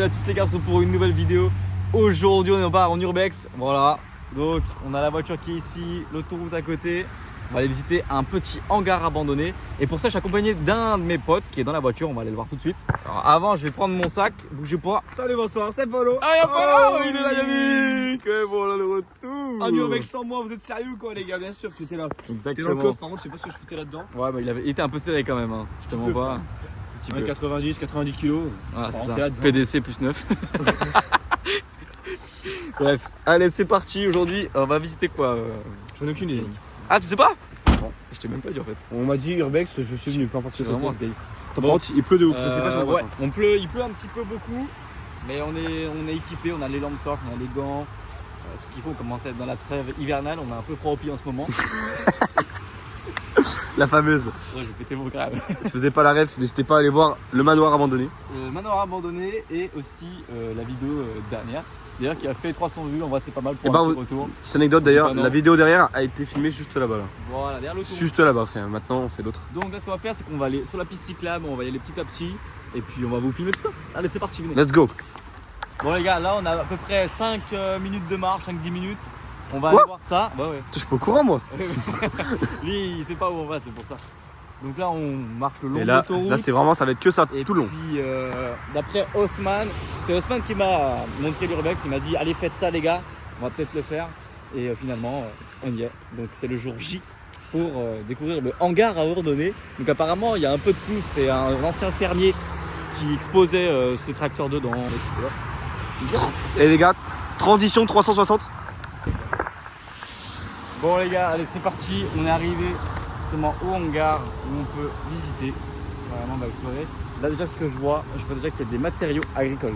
à tous les gars, on se retrouve pour une nouvelle vidéo. Aujourd'hui on part en urbex, voilà. Donc on a la voiture qui est ici, l'autoroute à côté. On va aller visiter un petit hangar abandonné. Et pour ça je suis accompagné d'un de mes potes qui est dans la voiture, on va aller le voir tout de suite. Alors avant je vais prendre mon sac, bougez pas. Salut, bonsoir, c'est Polo. Ah y'a Polo, il est là Yannick. Et voilà le retour. Un urbex sans moi, vous êtes sérieux ou quoi les gars? Bien sûr que t'es là. T'es dans Exactement. le coffre, par contre je sais pas ce que je foutais là-dedans. Ouais bah il était un peu serré quand même, hein. Je te mens pas. Petit peu. 90 kilos. Voilà, c'est Par ça. contre, t'es là PDC plus 9. Bref, allez c'est parti. Aujourd'hui on va visiter quoi J'en ai aucune idée. Ah tu sais pas? Bon, je t'ai même pas dit en fait. On m'a dit urbex, je suis venu, peu importe ce que Vraiment c'est. ce gars. Par contre, il pleut de ouf, je sais pas si on ouais, voit. il pleut un petit peu beaucoup, mais on est équipé, on a les lampes torches, on a les gants, tout ce qu'il faut. On commence à être dans la trêve hivernale, on a un peu froid au pied en ce moment. La fameuse. Ouais, j'ai pété mon crâne. Si vous n'avez pas la ref, n'hésitez pas à aller voir le manoir abandonné. Manoir abandonné et aussi la vidéo dernière. D'ailleurs qui a fait 300 vues, en vrai c'est pas mal pour Et un petit retour. Cette anecdote d'ailleurs, Non. la vidéo derrière a été filmée juste là-bas. Là. Voilà, derrière l'autoroute. Juste là-bas frère, maintenant on fait l'autre. Donc là ce qu'on va faire c'est qu'on va aller sur la piste cyclable, on va y aller petit à petit et puis on va vous filmer tout ça. Allez c'est parti, venez. Let's go. Bon les gars, là on a à peu près 5 minutes de marche, 5-10 minutes. On va Quoi aller voir ça. Ouais ouais. Je suis pas au courant moi. Lui il sait pas où on va, c'est pour ça. Donc là on marche le long Et de là, l'autoroute. c'est vraiment, ça va être que ça Et tout le long. puis d'après Haussmann, c'est Haussmann qui m'a montré l'urbex, il m'a dit allez faites ça les gars, on va peut-être le faire. Et finalement on y est. Donc c'est le jour J pour découvrir le hangar abandonné. Donc apparemment il y a un peu de tout, c'était un ancien fermier qui exposait ses tracteurs dedans. Et les gars, transition 360. Bon les gars, allez c'est parti, on est arrivé justement au hangar où on peut visiter. Vraiment on va explorer. Là déjà ce que je vois déjà qu'il y a des matériaux agricoles.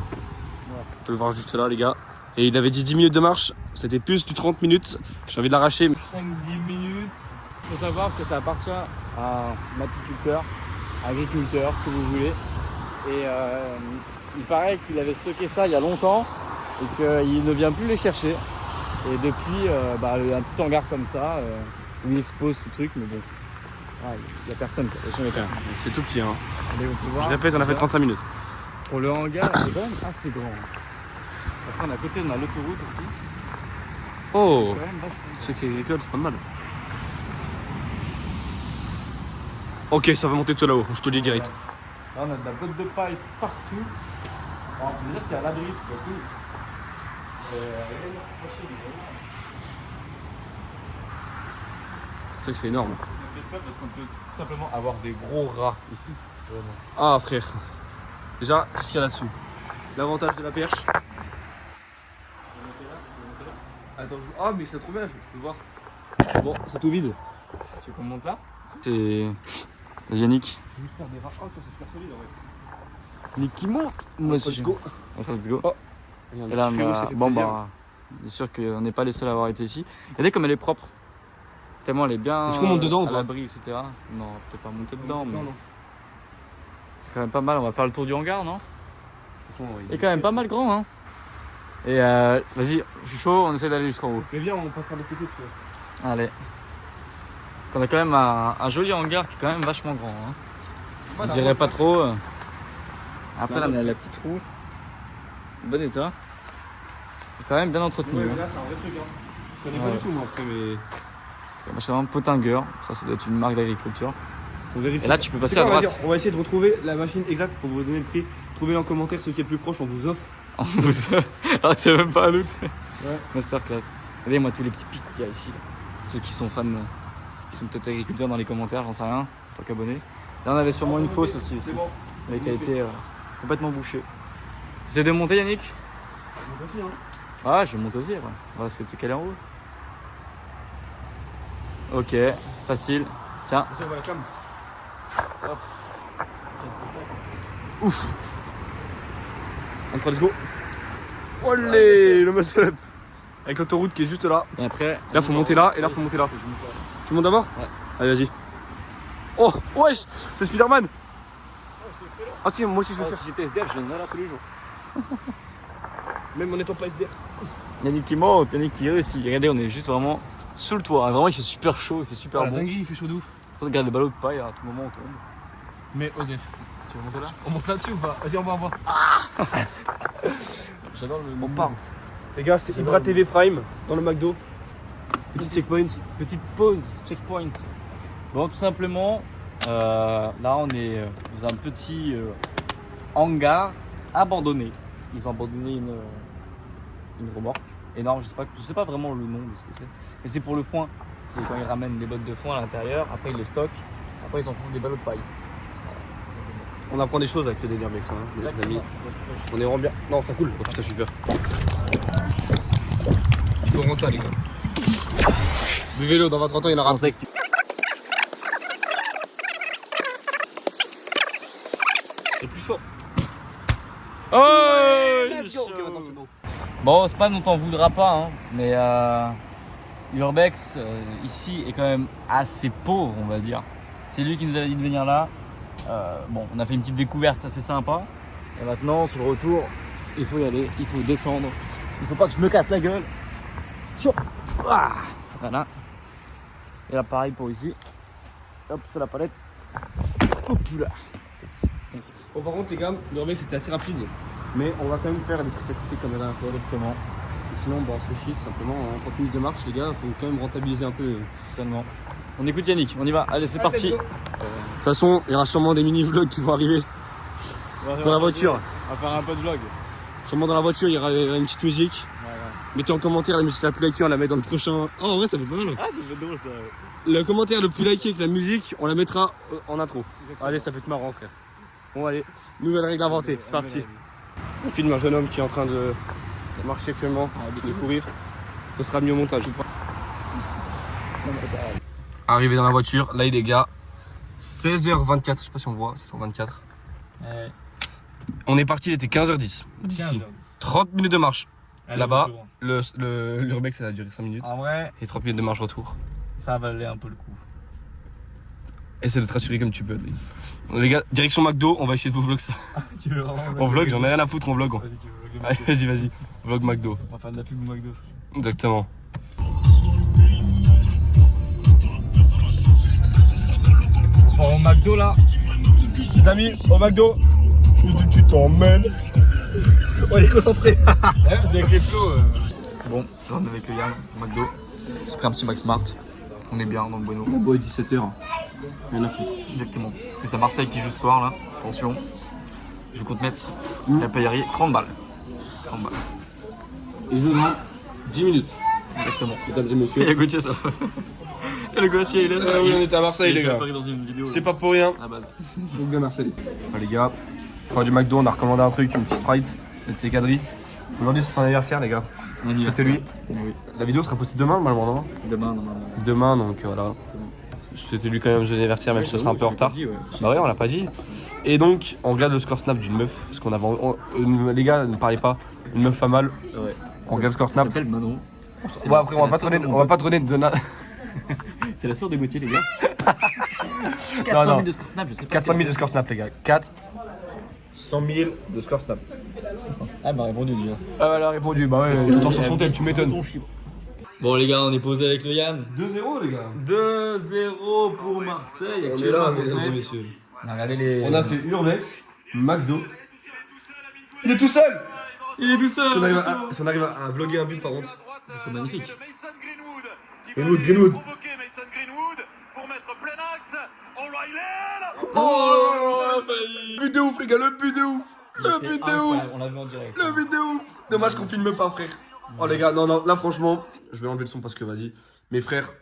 Voilà. On peut le voir juste là les gars. Et il avait dit 10 minutes de marche, c'était plus du 30 minutes. J'ai envie de l'arracher. 5-10 minutes. Il faut savoir que ça appartient à un apiculteur, agriculteur, ce que vous voulez. Et il paraît qu'il avait stocké ça il y a longtemps et qu'il ne vient plus les chercher. Et depuis, un petit hangar comme ça, où il expose ces trucs, mais bon, il n'y a personne. Quoi. Il y a jamais personne. C'est tout petit hein. Allez, on peut voir. Je répète, on a fait 35 minutes. Pour le hangar, c'est quand même assez grand. Parce qu'on est à côté, on a l'autoroute aussi. Oh, C'est quand même vachement. c'est que agricole, c'est pas mal. Ok, ça va monter tout là-haut, je te le dis direct. Là, on a de la botte de paille partout. Alors, déjà, c'est à l'abri, c'est pas cool. C'est vrai que c'est énorme. Ça me plaît pas parce qu'on peut tout simplement avoir des gros rats ici. Vraiment. Ah frère. Déjà, qu'est-ce qu'il y a là-dessus? L'avantage de la perche. Attends, ah mais c'est trop bien, je peux voir. Bon, c'est tout vide. Tu veux qu'on monte là? C'est... Vas-y Yannick. Je vais juste faire des rats. Oh, ça c'est super solide en vrai. Nick qui monte. Moi aussi. Let's go. Let's go. Oh. Et là, bien sûr qu'on n'est pas les seuls à avoir été ici. Regardez comme elle est propre. Tellement elle est bien. Est-ce qu'on monte dedans ou à pas? l'abri, etc. Non, peut-être pas monter dedans, mais non. c'est quand même pas mal. On va faire le tour du hangar, non? Il Il est quand même pas mal grand, hein. Et vas-y, je suis chaud, on essaie d'aller jusqu'en haut. Mais viens, on passe par le côté. Allez. On a quand même un joli hangar qui est quand même vachement grand, hein. On dirait pas trop. Après là on a la petite roue. Bon état. C'est quand même bien entretenu. Ouais, hein. là c'est un vrai truc. Hein. Je connais Ouais. pas du tout moi après, mais. C'est quand même vachement Pottinger. Ça doit être une marque d'agriculture. On vérifie. Et là tu peux passer C'est à quoi, droite. on va essayer de retrouver la machine exacte pour vous donner le prix. Trouvez-le en commentaire ce qui est le plus proche, on vous offre. Alors que c'est même pas à l'autre. Ouais. Masterclass. Regardez moi tous les petits pics qu'il y a ici. Là. Ceux qui sont fans, qui sont peut-être agriculteurs dans les commentaires, j'en sais rien, en tant qu'abonné. Là on avait sûrement une fosse aussi. C'est bon. Mais qui a été complètement bouchée. T'essaies de monter Yannick? Hein. Ah je vais monter aussi après. On va essayer de se caler en haut. Ok, facile. Tiens. On va la cam. Hop. Ouf. Entre, let's go. Olé, le muscle up. Avec l'autoroute qui est juste là. Et après. Là faut monter là et là faut monter là. Tu montes d'abord? Ouais. Allez vas-y. Oh wesh, c'est Spider-Man. Ah tiens, moi aussi je vais Oh, faire. si j'étais SDF, je viendrais là tous les jours. Même en étant pas SDF. Yannick qui monte, Yannick qui réussit. Regardez, on est juste vraiment sous le toit. Vraiment, il fait super chaud, il fait super Ah, la bon. dinguerie, il fait chaud de ouf. Regarde le ballot de paille, à tout moment on tombe. Mais Osef. Tu veux monter là? On monte là-dessus ou pas? Vas-y, on va voir. J'adore le. On part. Les gars, c'est Ibra TV Prime dans le McDo. Petit checkpoint. Petite pause, checkpoint. Bon, tout simplement, là on est dans un petit hangar abandonné. Ils ont abandonné une remorque énorme, je sais pas vraiment le nom de ce que c'est. Mais c'est pour le foin. C'est quand ils ramènent les bottes de foin à l'intérieur, après ils les stockent, après ils en font des ballots de paille. On apprend des choses avec le délire avec ça, hein, les Exactement. amis. On est vraiment bien. Non, ça coule. Oh putain, je suis super. Il faut rentrer, les gars. Du vélo, dans 20-30 ans, il y en aura. C'est plus fort. Oh, Let's go. Ok, maintenant c'est bon. Bon, Span, on t'en voudra pas, hein, mais Urbex ici est quand même assez pauvre, on va dire. C'est lui qui nous avait dit de venir là. Bon, on a fait une petite découverte assez sympa. Et maintenant, sur le retour, il faut y aller, il faut descendre. Il faut pas que je me casse la gueule. Tiens. Ah, voilà. Et là, pareil pour ici. Hop, sur la palette. Hop là. Bon, par contre, les gars, le remake c'était assez rapide. Mais on va quand même faire des trucs à côté comme la dernière fois. Exactement. Parce que sinon, bon, on se fait chier tout simplement. En 30 minutes de marche, les gars, il faut quand même rentabiliser un peu. Totalement. On écoute Yannick, on y va. Allez, c'est parti. De toute façon, il y aura sûrement des mini-vlogs qui vont arriver dans la voiture. On va faire un peu de vlog. Sûrement dans la voiture, il y aura une petite musique. Ouais. Mettez en commentaire la musique la plus likée, on la met dans le prochain. Oh, en vrai, ça fait pas mal. Ah, ça fait drôle ça. Le commentaire le plus liké avec la musique, on la mettra en intro. Allez, ça peut être marrant, frère. Bon, allez, nouvelle règle inventée, c'est parti. On filme un jeune homme qui est en train de marcher actuellement, de courir. Ce sera mis au montage. Arrivé dans la voiture, là, les gars, 16h24, je sais pas si on voit, 16h24. Ouais. On est parti, il était 15h10. D'ici 30 minutes de marche. Là-bas, l'urbex ça a duré 5 minutes. En vrai, Et 30 minutes de marche retour. ça valait un peu le coup. Essaie de te rassurer comme tu peux. Les gars, direction McDo, on va essayer de vous vlog ça. Tu veux vraiment On vlog, j'en ai rien à foutre, on vlog. Vas-y, tu veux vlogger Allez, vas-y. Vlog McDo. On va faire de la pub au McDo. Exactement. On va au McDo là. Les amis, au McDo. Tu t'emmènes. On est concentré. Vous avec les flots. Bon, là on est avec Yann, au McDo. J'ai pris un petit Max Smart. On est bien dans le Bueno. Bon, 17h. Rien à foutre. Exactement. Plus à Marseille qui joue ce soir là. Attention. Je compte Metz. La paillerie, 30 balles. 30 balles. Et je dans 10 minutes. Exactement. Mesdames et Et messieurs. il y a Gauthier ça. Et le Gauthier il est là. Oui, on était à Marseille, Il les a gars. apparu dans une vidéo. C'est pas pour rien. Ah bah. Donc bien Marseille. Les gars, fin du McDo, on a recommandé un truc, une petite Sprite. C'était Cadry. Aujourd'hui c'est son anniversaire, les gars. C'était lui. Oui. La vidéo sera postée demain, normalement, non? Demain, normalement. Demain, donc voilà. C'était lui quand même joyeux anniversaire, même si ce sera un peu en retard. Bah ouais, on l'a pas dit. Et donc, on regarde le score snap d'une meuf. Parce qu'on avait. Les gars, ne parlez pas. Une meuf pas mal. Ouais. On regarde le score Elle snap. s'appelle Manon. Ouais, après, on va pas trôner de. C'est la soeur de Gauthier, les gars. Non, 400 non. 000 de score snap, je sais pas. 400 000 de score snap, les gars. 400 000 de score snap. Ah, elle m'a répondu déjà. Ah, elle a répondu. Bah ouais, tout en sur son tel, tu m'étonnes. Bon, les gars, on est posé avec le Yann. 2-0, les gars. 2-0 pour Marseille. On est là, mesdames et messieurs. On a regardé les. On a fait Urbex, McDo. Il est tout seul! Il est tout seul. Si on arrive à vlogger un but par contre, Ce serait magnifique. Greenwood. Mason Greenwood pour mettre plein axe. O'Reilly. Oh! But de ouf, les gars, le but de ouf! Le but de ouf! On l'a vu en direct. Le but de ouf! Dommage qu'on filme pas, frère. Oh, les gars, non, là, franchement, je vais enlever le son parce que vas-y. Mes frères,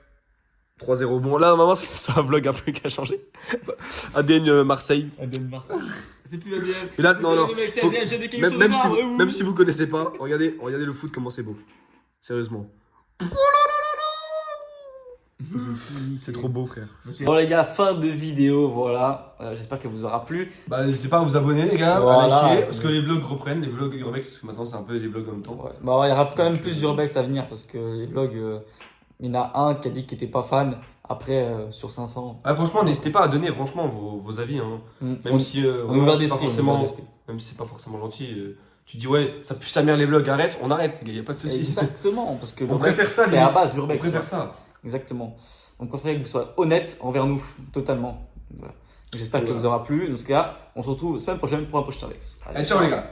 3-0. Bon, là, maman, c'est un vlog un peu qui a changé. ADN Marseille. C'est plus la DL. Et là, non, faut- Même même si vous connaissez pas, regardez le foot, comment c'est beau. Sérieusement. C'est trop beau, frère. Bon les gars, fin de vidéo, voilà. J'espère qu'elle vous aura plu. Bah, n'hésitez pas à vous abonner, les gars, Voilà, à liker, c'est parce que les vlogs reprennent, les vlogs Urbex, parce que maintenant c'est un peu les vlogs en même temps. Ouais. Bah, il y aura quand même plus d'urbex à venir parce que les vlogs, il y en a un qui a dit qu'il était pas fan. Après, sur 500. Ah, franchement, n'hésitez pas à donner franchement vos avis, hein. Même si on vraiment, ouvert c'est pas d'esprit. forcément, même si c'est pas forcément gentil, tu dis ouais, ça pue sa mère les vlogs, arrête, on arrête, il y a pas de souci. Exactement, parce que On l'urbex, préfère ça, c'est à limite. base On l'urbex. préfère ça. Exactement. On préfère que vous soyez honnête envers nous, totalement. Voilà. J'espère que ça vous aura plu. En tout cas, on se retrouve la semaine prochaine pour un prochain Alex. Allez, ciao les gars.